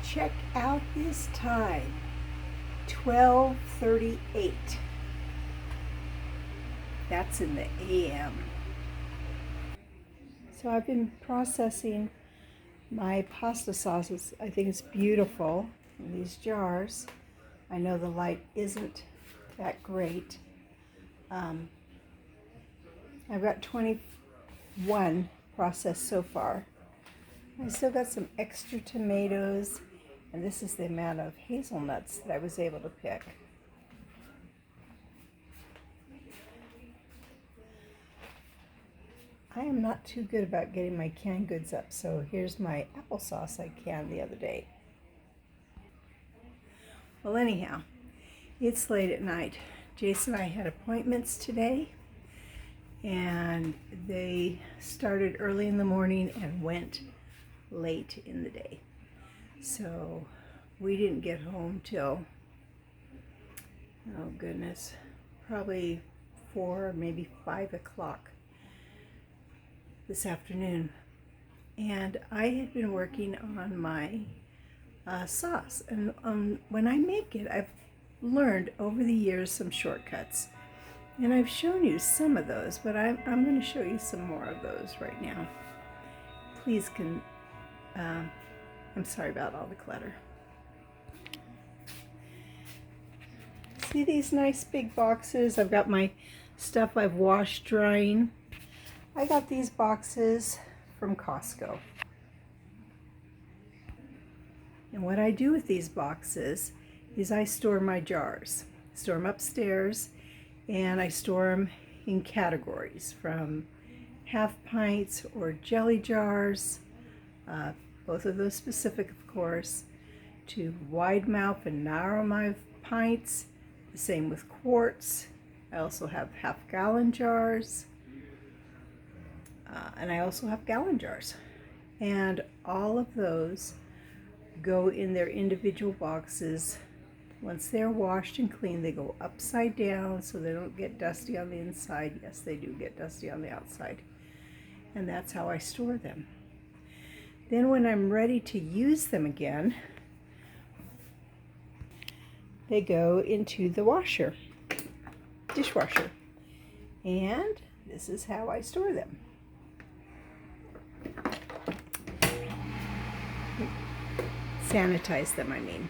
Check out this time, 12:38. That's in the AM. So I've been processing my pasta sauces. I think it's beautiful in these jars. I know the light isn't that great. I've got 21 processed so far. I still got some extra tomatoes, and this is the amount of hazelnuts that I was able to pick. I am not too good about getting my canned goods up, so here's my applesauce I canned the other day. Well, anyhow, it's late at night. Jason and I had appointments today, and they started early in the morning and went late in the day. So we didn't get home till, oh goodness, probably 4, maybe 5 o'clock this afternoon. And I had been working on my sauce. And when I make it, I've learned over the years some shortcuts. And I've shown you some of those, but I'm going to show you some more of those right now. Please I'm sorry about all the clutter. See these nice big boxes? I've got my stuff I've washed drying. I got these boxes from Costco. And what I do with these boxes is I store my jars. Store them upstairs, and I store them in categories from half pints or jelly jars, both of those specific, of course, to wide mouth and narrow mouth pints. The same with quarts. I also have half-gallon jars, and I also have gallon jars. And all of those go in their individual boxes. Once they're washed and cleaned, they go upside down so they don't get dusty on the inside. Yes, they do get dusty on the outside. And that's how I store them. Then when I'm ready to use them again, they go into the dishwasher. And this is how I store them. Sanitize them, I mean.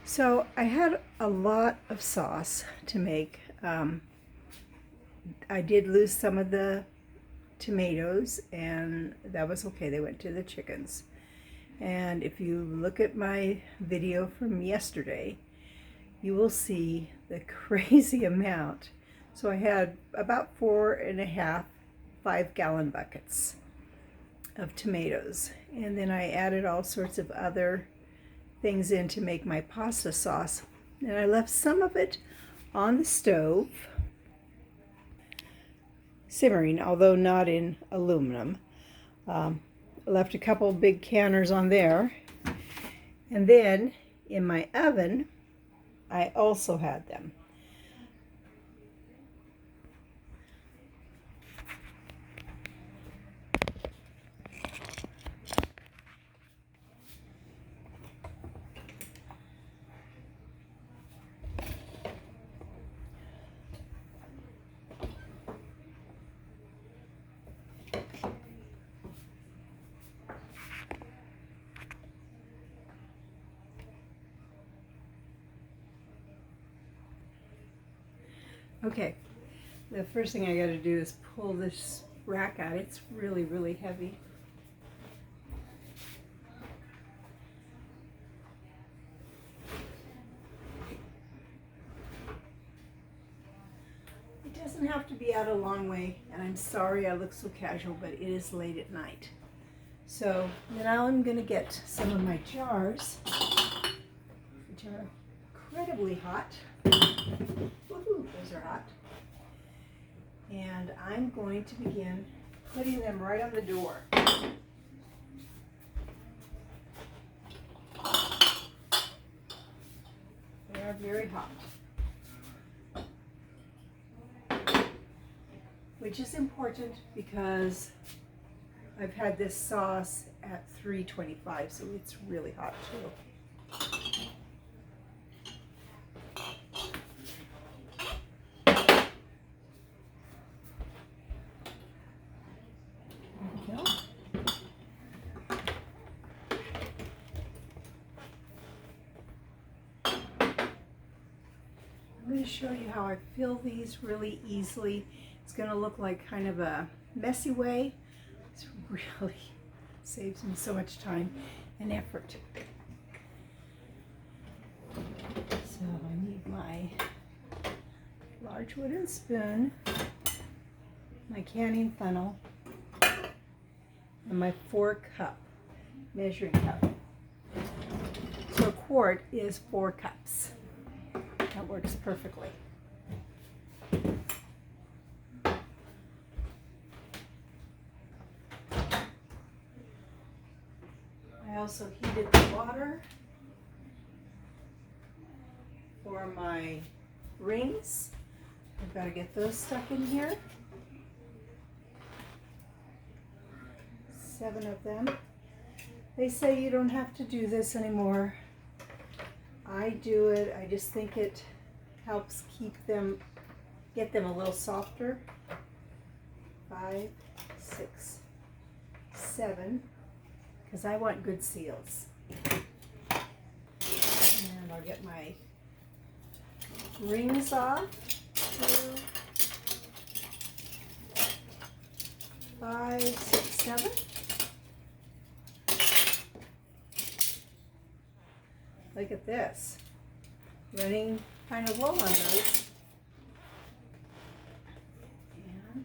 So I had a lot of sauce to make. I did lose some of the tomatoes, and that was okay. They went to the chickens. And if you look at my video from yesterday, you will see the crazy amount. So I had about 4.5 5-gallon buckets of tomatoes, and then I added all sorts of other things in to make my pasta sauce, and I left some of it on the stove simmering, although not in aluminum. I left a couple big canners on there, and then in my oven I also had them. Okay, the first thing I got to do is pull this rack out. It's really, really heavy. It doesn't have to be out a long way, and I'm sorry I look so casual, but it is late at night. So now I'm going to get some of my jars, which are incredibly hot. Woohoo, those are hot. And I'm going to begin putting them right on the door. They are very hot. Which is important because I've had this sauce at 325, so it's really hot too. There we go. I'm going to show you how I fill these really easily. It's going to look like kind of a messy way. It's really saves me so much time and effort. So I need my large wooden spoon, my canning funnel, and my 4-cup measuring cup. So a quart is 4 cups. That works perfectly. I also heated the water for my rings. I've got to get those stuck in here. 7 of them. They say you don't have to do this anymore. I do it. I just think it helps get them a little softer. 5, 6, 7, because I want good seals. And I'll get my rings off. 2, 5, 6, 7. Look at this. Running kind of low on those. And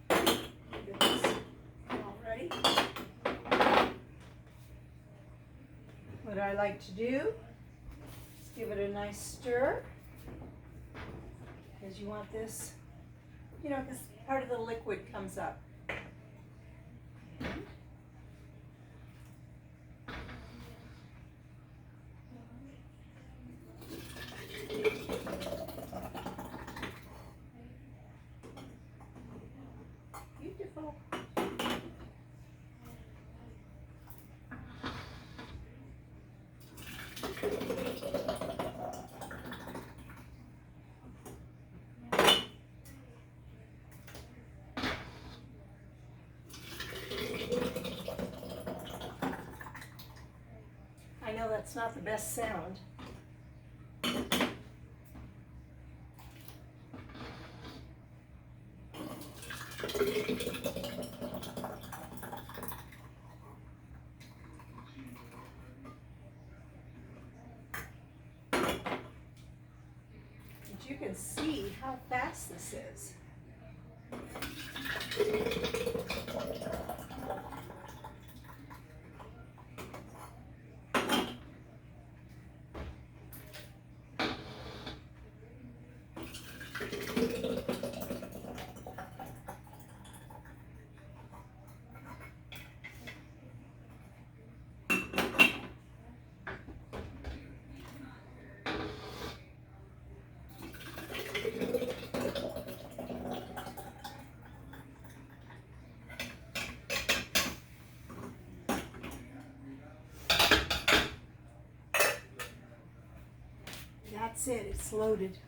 look at this already. What I like to do is give it a nice stir, because you want this, you know, this part of the liquid comes up. Beautiful. I know that's not the best sound. But you can see how fast this is. That's it, it's loaded.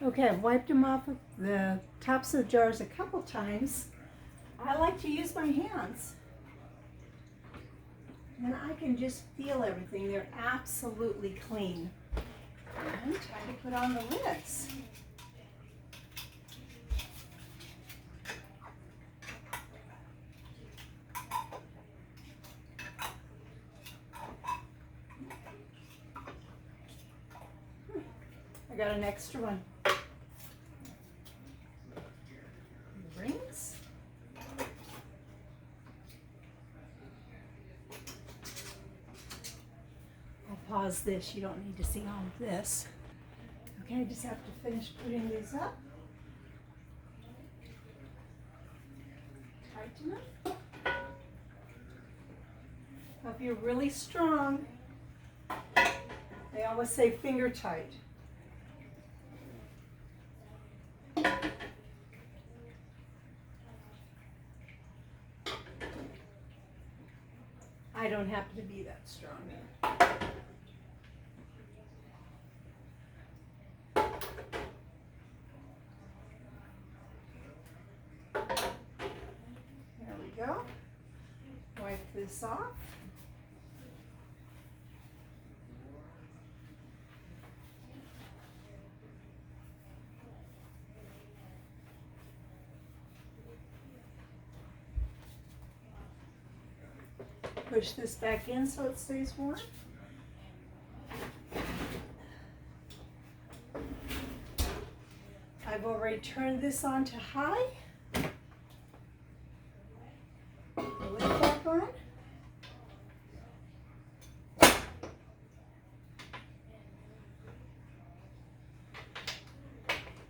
Okay, I've wiped them off of the tops of the jars a couple times. I like to use my hands. And I can just feel everything. They're absolutely clean. And time to put on the lids. I got an extra one. Rings. I'll pause this. You don't need to see all of this. Okay, I just have to finish putting these up. Tighten them. Now, if you're really strong, they always say finger tight. I don't happen to be that strong. There we go. Wipe this off. Push this back in so it stays warm. I've already turned this on to high. The lid back on.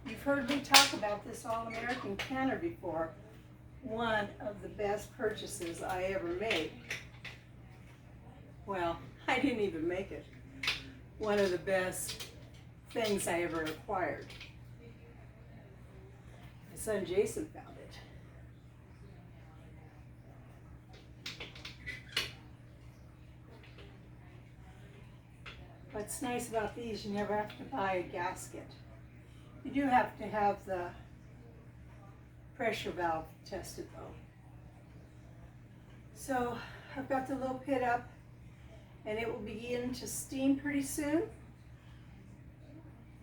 You've heard me talk about this All-American canner before. One of the best purchases I ever made. Well, I didn't even make it. One of the best things I ever acquired. My son Jason found it. What's nice about these, you never have to buy a gasket. You do have to have the pressure valve tested though. So I've got the little pit up and it will begin to steam pretty soon.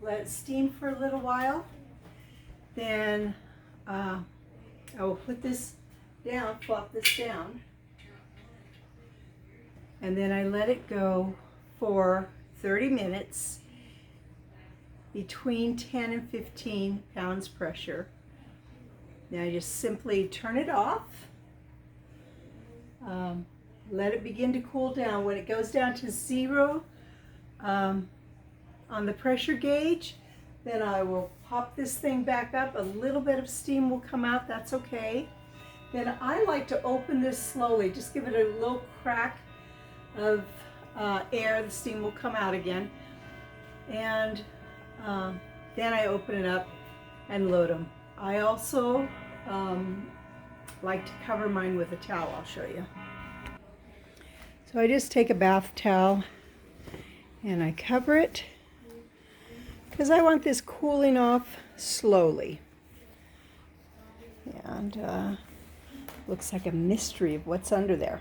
Let it steam for a little while. Then I will put this down, flop this down, and then I let it go for 30 minutes between 10 and 15 pounds pressure. Now I just simply turn it off. Let it begin to cool down. When it goes down to 0 on the pressure gauge, then I will pop this thing back up. A little bit of steam will come out, that's okay. Then I like to open this slowly, just give it a little crack of air, the steam will come out again. And then I open it up and load them. I also like to cover mine with a towel. I'll show you. So I just take a bath towel and I cover it because I want this cooling off slowly. And looks like a mystery of what's under there.